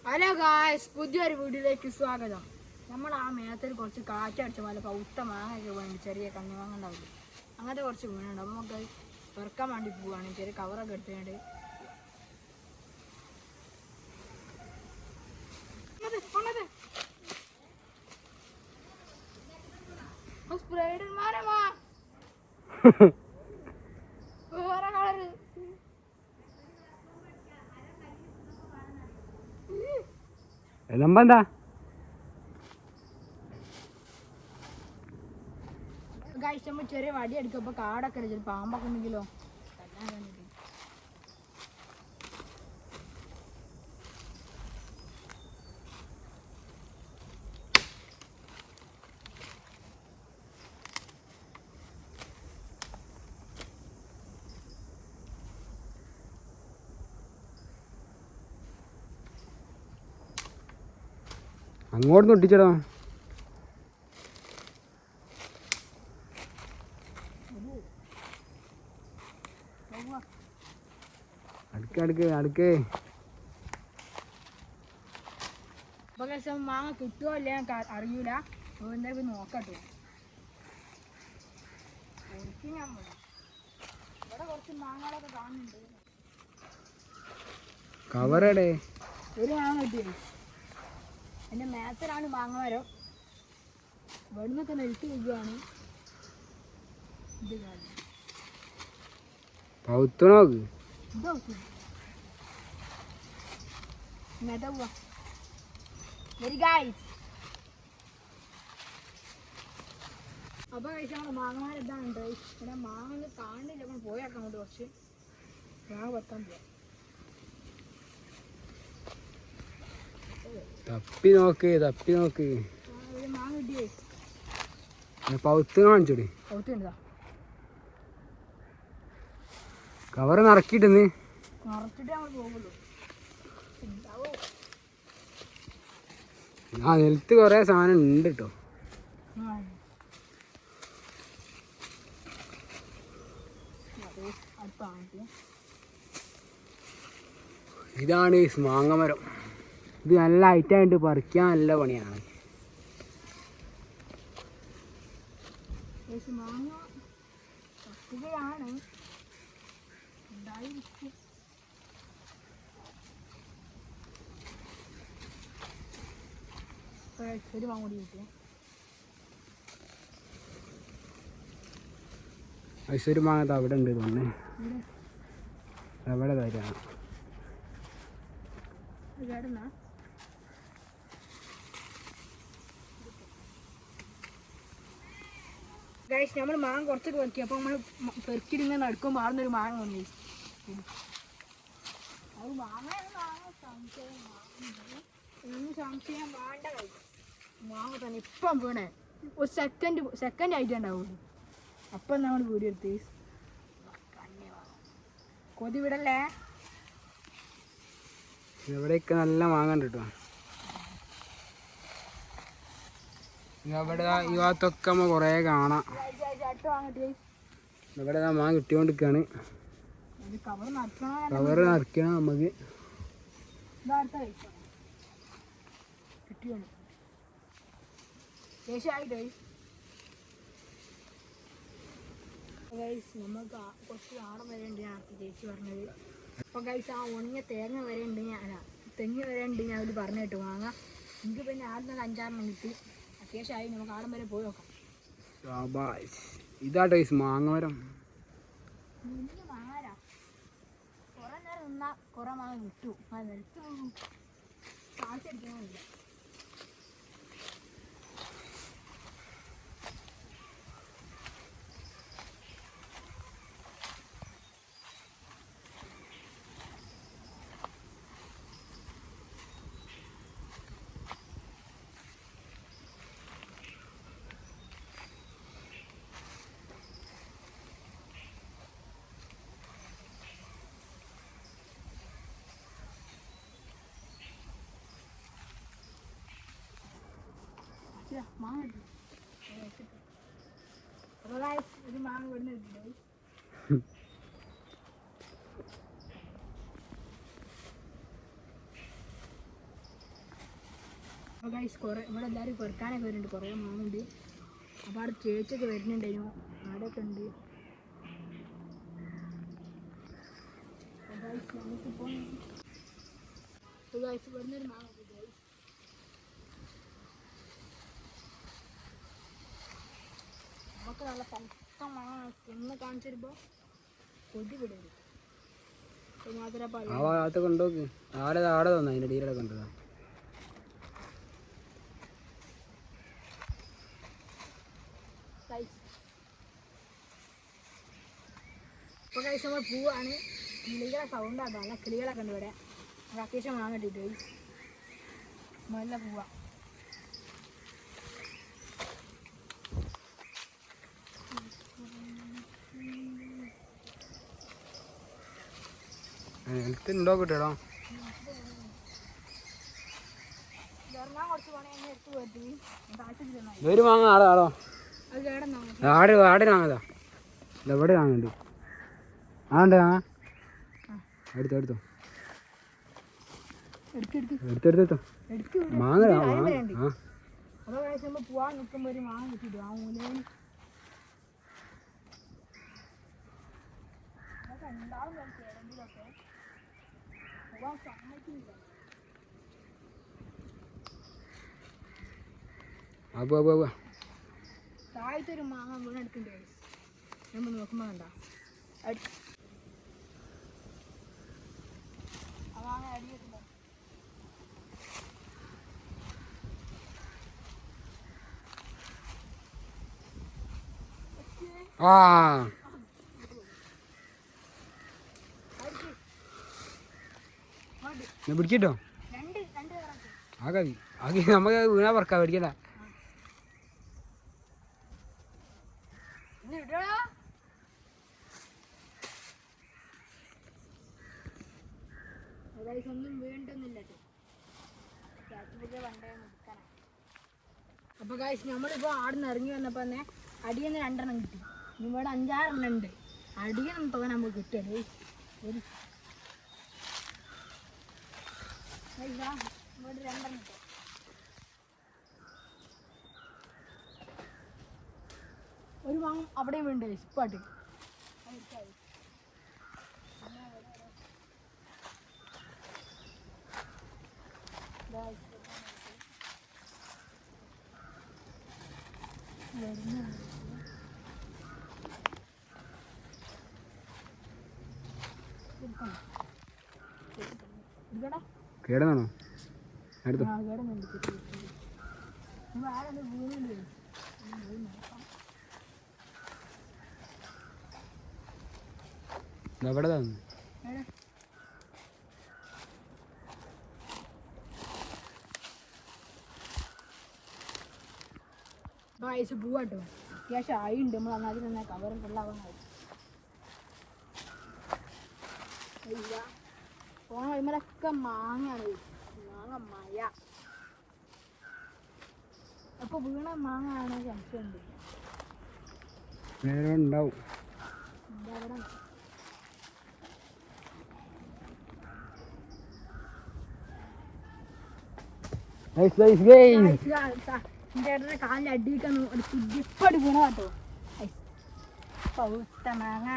Hello guys, പുതിയൊരു വീഡിയോയിലേക്ക് സ്വാഗതം. നമ്മൾ ആ മേത്തിൽ കുറച്ച് കാറ്റടിച്ച പോലെ പൗത്ത മാങ്ങയൊക്കെ വേണ്ടി ചെറിയ കണ്ണിമാങ്ങ ഉണ്ടാവില്ല, അങ്ങനത്തെ കുറച്ച് വീണുണ്ട്. അപ്പോൾ നമുക്ക് പെറുക്കാൻ വേണ്ടി പോവുകയാണ്. ചെറിയ കവറൊക്കെ എടുത്തുകൊണ്ട് സ്പ്രൈഡർമാനെ വാ വേറെ കളറ് എന്താ ഗായ്സ്, നമ്മൾ ചെറിയ വടി അടിക്കും. അപ്പോൾ കാടൊക്കെ ചില പാമ്പൊക്കെ ഉണ്ടെങ്കിലോ അങ്ങോട്ട് ഒട്ടിച്ചടാ. അടുക്കേ മാങ്ങ കിട്ടുമോ ഇല്ല അറിയൂല. എന്തായാലും നോക്കട്ടെ. ഇവിടെ കുറച്ച് മാങ്ങകളൊക്കെ കാണുന്നുണ്ട്. കവറടെ ഒരു മാങ്ങ കിട്ടിയത് എൻ്റെ മേത്തലാണ് മാങ്ങ മരം. ഇവിടുന്നൊക്കെ നെൽത്ത് വീഴുകയാണ്. ഇത് പൗത്തണോക്ക് ഇങ്ങോട്ട് പോവാ. വെരി ഗൈസ്, അപ്പോൾ കഴിച്ച് നമ്മൾ മാങ്ങമാർ ഇതാണ്ട്. പിന്നെ മാങ്ങ കാണുന്നില്ല, നമ്മൾ പോയേക്കാം. അങ്ങോട്ട് കുറച്ച് മാങ്ങ വെക്കാൻ പോവാം. തപ്പി നോക്ക് ഒരു മാങ്ങ കിട്ടിയേ. പൗത്ത് കാണിച്ചോടി. പൗത്തുണ്ടാ കവറ് നിറക്കിയിട്ടെന്ന് നിറച്ചിട്ട് നമ്മൾ പോകുള്ളൂ. ആ നിലത്ത് കുറേ സാധനം ഉണ്ട് കേട്ടോ. ഇതാണ് മാങ്ങമരം. ഇത് നല്ല ഹൈറ്റായിട്ട് പറിക്കാൻ നല്ല പണിയാണ്. മാങ്ങ പറ്റുകയാണ്. ഉണ്ടായിരിക്കും. ഒരു മാങ്ങ കൂടി കിട്ടിയ ഐശ്വര്യ മാങ്ങ അവിടെ ഉണ്ട് തോന്നേ. എവിടെ തരാം ഗൈസ്, നമ്മൾ മാങ്ങ കുറച്ചൊക്കെ വെക്കി. അപ്പോൾ നമ്മൾ പെറുക്കിലിങ്ങനെ നടുക്കുമ്പോൾ മാറുന്നൊരു മാങ്ങ വന്നു. അത് സംശയം വേണ്ട. കഴിക്കും മാങ്ങ തന്നെ ഇപ്പം വീണേ. ഒരു സെക്കൻഡ് ആയിട്ടുണ്ടാവുള്ളൂ. അപ്പം നമ്മൾ വീഡിയോ എടുത്ത് കൊതി വിടല്ലേ. ഇവിടെയൊക്കെ നല്ല മാങ്ങ ഉണ്ട് കേട്ടോ. ഇവിടെ ഈ ഭാഗത്തൊക്കെ നമ്മൾ കുറേ കാണാം. ഇവിടെ മാങ്ങ കിട്ടിക്കൊണ്ടിരിക്കുകയാണ്. കവറ് നിറയ്ക്കണം നമുക്ക്. നമുക്ക് കുറച്ച് ആടം വരെ ഉണ്ട്. ഞാൻ ചേച്ചി പറഞ്ഞത്. അപ്പോൾ ഗൈസ്, ആ ഉണങ്ങിയ തേങ്ങ വരെ ഉണ്ട്. തെങ്ങ് വരെ ഉണ്ട്. ഞാൻ അതിൽ പറഞ്ഞു കേട്ടു വാങ്ങാം. എനിക്ക് പിന്നെ ആദ്യം 5-6 കിട്ടി. അത്യാവശ്യമായി. നമുക്ക് ആടം വരെ പോയി നോക്കാം. ഇതാട്ടോ മാങ്ങമരം. വലിയ മാങ്ങാരാ. കുറേ നേരം നിന്നാൽ കുറേ മാങ്ങ കിട്ടും. ആ നിലത്ത് കാശടിക്കണമില്ല. മാങ്ങ കിട്ടി. ഒരു മാങ്ങ ഇവിടുന്ന് കിട്ടി. ഗൈസ് കുറേ ഇവിടെ എല്ലാവരും പെറുക്കാനൊക്കെ വരുന്നുണ്ട്, കുറേ മാങ്ങുണ്ട്. അപ്പോൾ അവിടെ ചേച്ചിയൊക്കെ വരുന്നുണ്ടായിരുന്നു, ആടൊക്കെ ഉണ്ട്. നമുക്കിപ്പോൾ ഗൈസ് ഇവിടുന്നൊരു മാങ്ങ ഉണ്ട് ഗൈസ്. നമുക്ക് നല്ല പഴുത്ത മാങ്ങ തിന്ന് കാണിച്ചു തരുമ്പോൾ കൊതി വിടരുത്. ആ ഭാഗത്ത് കൊണ്ടുപോക്ക്. ആടെ തോന്നാ അതിൻ്റെ ഡീലൊക്കെ കണ്ടതാ. ഇപ്പോൾ കഴിച്ച നമ്മൾ പൂവാണ്. കിളികളെ സൗണ്ടാണ്, നല്ല കിളികളൊക്കെ ഉണ്ട് ഇവിടെ. അത് അത്യാവശ്യം വാങ്ങിട്ടിട്ട് നല്ല പൂവാ. ഉണ്ടോ കിട്ടേടോ? ഒരു മാങ്ങ ആടോ ആട് വാങ്ങതാ. എവിടെ വാങ്ങണ്ട്? ആണ്ട് വാങ്ങ എടുത്തോ മാങ്ങ. പോവാൻ നിൽക്കുമ്പോ ഒരു മാങ്ങ കിട്ടിട്ട് ആ മൂലയിൽ താഴത്തൊരു മാങ്ങ വീണെടുക്കണ്ടേ? നമ്മൾ നോക്കുമ്പോ കണ്ട ആ മാങ്ങ അടിയിട്ടുണ്ടോ? ആ പിടിക്കട്ടോ. ആകെ നമുക്ക് വീണാ പറക്കാം, പിടിക്കണ്ട. ഒന്നും വേണ്ടൊന്നുമില്ല. അപ്പൊ ഗൈസ് നമ്മളിപ്പോ ആടുന്ന് ഇറങ്ങി വന്നപ്പോ തന്നെ അടിയെന്ന് 2 എണ്ണം കിട്ടി. ഇവിടെ 5-6 എണ്ണം ഉണ്ട്. അടിയെന്ന് തോന്നാൻ നമുക്ക് കിട്ടിയത് ഒരു ഇവിടെ 2 എണ്ണം കിട്ടും. ഒരു മാങ്ങ അവിടെയും വേണ്ട ഇപ്പാട്ട്. കേടനാണോ? എവിടെ തന്നു? പൂവാട്ടോ അത്യാവശ്യം ആയിണ്ട്. നമ്മൾ അങ്ങാതി തന്നെ കവറും കൊള്ളാവാൻ പോണ വഴിമലൊക്കെ മാങ്ങയാണ്. മാങ്ങ മഴ അപ്പൊ വീണ മാങ്ങ ആണ് സംശയമുണ്ട്. ഉണ്ടാവും. ചേട്ടൻ്റെ കാലിൽ അടിയിക്കാൻ ഇപ്പടി വീണ കേട്ടോ. പൗത്ത മാങ്ങ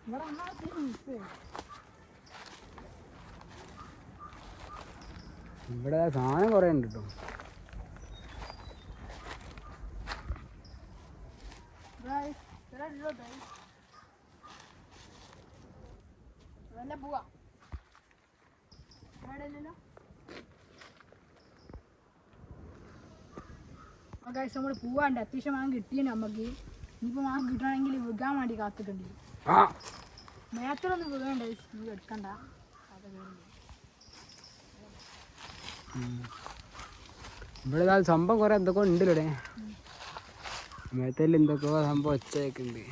ഇവിടെ ഇവിടെ സാധനം കുറെ ഉണ്ട് കേട്ടോ. നല്ല പോവാ ഇല്ലല്ലോ. നമ്മൾ പോവാണ്ട് അത്യാവശ്യം മാങ്ങ കിട്ടിയാണ് നമുക്ക്. ഇനിയിപ്പോൾ മാങ്ങ കിട്ടണമെങ്കിൽ വിൽക്കാൻ വേണ്ടി കാത്തിട്ടുണ്ട്. മേത്തിലൊന്നും വീഴണ്ട, എടുക്കണ്ട. ഇവിടെ സംഭവം കുറെ എന്തൊക്കെ ഉണ്ട് ഇവിടെ. മേത്തല് എന്തൊക്കെയോ സംഭവം ഒച്ചയൊക്കെ ഉണ്ട്.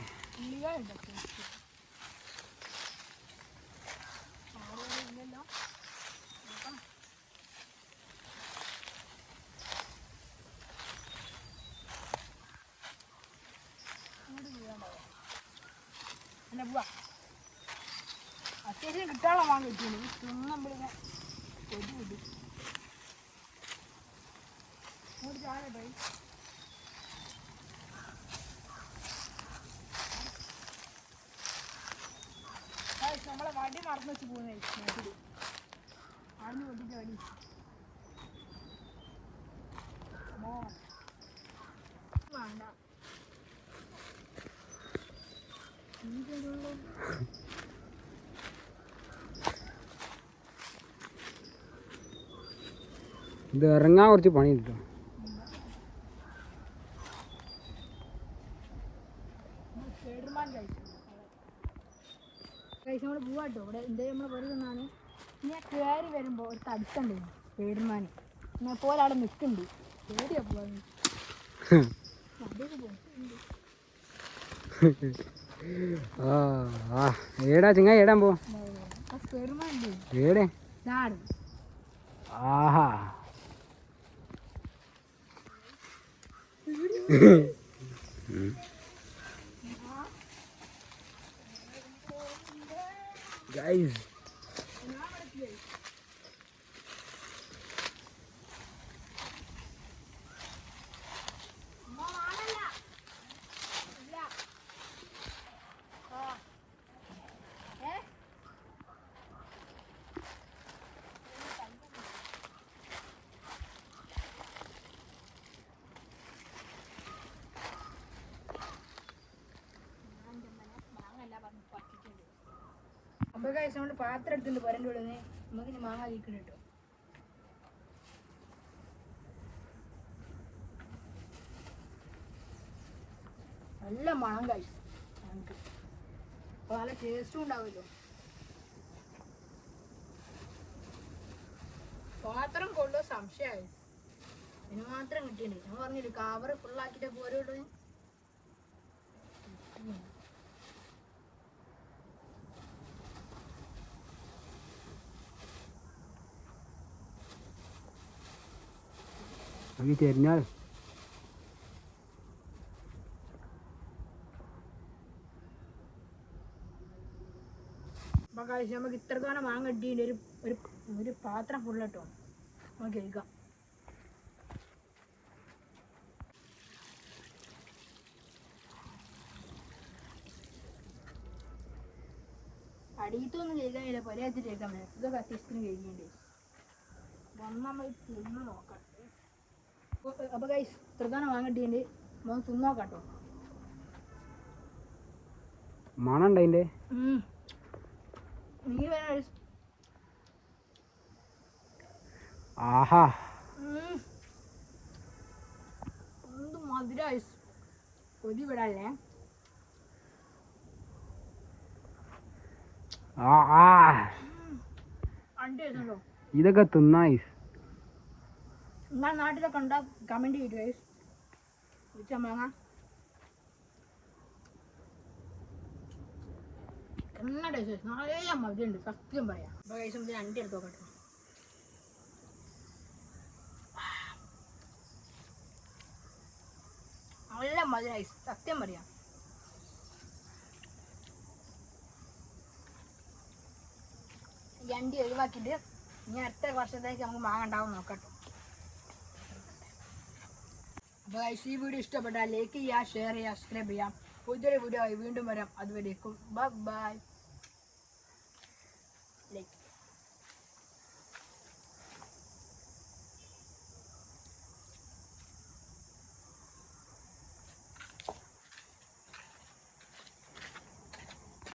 അത്യാവശ്യം കിട്ടാനുള്ള മാങ്ങ കിട്ടിയാണ്. നമ്മളിങ്ങനെ കൊതി വിടും ബൈ നമ്മളെ വടി മറന്നു വെച്ച് പോകുന്ന ആടിന് കൊണ്ടിട്ട് വടി വേണ്ട ഇത് ഇറങ്ങാൻ കുറച്ച് പണി കിട്ടും. നമ്മൾ പോവാട്ടോ ഇവിടെ എന്തായാലും നമ്മൾ പറയുന്നതാണ്. ഞാൻ കയറി വരുമ്പോൾ ഒരു തടുത്തുണ്ട് പേടുമാൻ എന്നെ പോലെ അവിടെ നിൽക്കുന്നുണ്ട്. പേടിയാ പോവാൻ ഏടാ ചിങ്ങ ഏടാൻ പോ പേടുമാനുണ്ട് ഏടേ ഇതാണ്. ആഹാ ഗൈസ് അപ്പോൾ ഗൈസ് നമ്മൾ പാത്രം എടുത്തിട്ടുണ്ട് പുരൻ്റെ ഉള്ളിൽ നിന്ന്. നമുക്ക് ഇനി മാങ്ങ കഴിക്കണം കേട്ടോ. നല്ല മണം കഴിച്ചു ഞങ്ങൾക്ക്. അപ്പോൾ നല്ല ടേസ്റ്റും ഉണ്ടാവുമല്ലോ. പാത്രം കൊണ്ടുപോകാൻ സംശയമായി. അതിന് മാത്രം കിട്ടിയിട്ടുണ്ട്. ഞാൻ പറഞ്ഞില്ല കവർ ഫുള്ളാക്കിയിട്ട് പോരുള്ളൂ. അത് ചെരിഞ്ഞാൽ അപ്പോൾ കഴിച്ച് നമുക്ക് ഇത്ര തോനെ മാങ്ങ കിട്ടിയിട്ട് ഒരു പാത്രം ഫുള്ള് കേട്ടോ നമുക്ക് കഴിക്കാം. അടിയത്തൊന്നും കഴിക്കാനില്ല, പൊരയത്തിട്ട് കഴിക്കാൻ പറ്റില്ല. ഇതൊക്കെ അത്യാവശ്യത്തിന് കഴിക്കേണ്ടി വന്ന് നമ്മൾ തിന്ന് നോക്കാം. അപ്പോൾ ഗൈസ് ഇത്ര തോനെ മാങ്ങ കിട്ടിയിട്ട് നമുക്ക് തിന്ന് നോക്കാം കേട്ടോ. മണം ഉണ്ട് അതിൻ്റെ. നീ വേണം ആഹാ എന്ത് മധുര കൊതി വിടാല്ലേ. അണ്ടി വെച്ചോ ഇതൊക്കെ തിന്നായിസ്. നിങ്ങൾ നാട്ടിലൊക്കെ ഉണ്ടാ കമൻറ്റ് ചെയ്തു ഗൈസ്. വിളിച്ച മാങ്ങ എന്നാ ടേസ്റ്റ് നല്ല മധുരമുണ്ട് സത്യം പറയാം. അപ്പോൾ ഗൈസ് നമുക്ക് അണ്ടി എടുത്ത് നോക്കട്ടെ. നല്ല മധുരമായി സത്യം പറയാം. ഈ അണ്ടി ഒഴിവാക്കിയിട്ട് ഇനി അടുത്ത വർഷത്തേക്ക് നമുക്ക് മാങ്ങ ഉണ്ടാവും നോക്കട്ടെ. അപ്പോൾ ഈ വീഡിയോ ഇഷ്ടപ്പെട്ടാൽ ലൈക്ക് ചെയ്യുക, ഷെയർ ചെയ്യുക, സബ്സ്ക്രൈബ് ചെയ്യാം. പുതിയൊരു വീഡിയോ ആയി വീണ്ടും വരാം. അതുവരേക്കും ബൈ.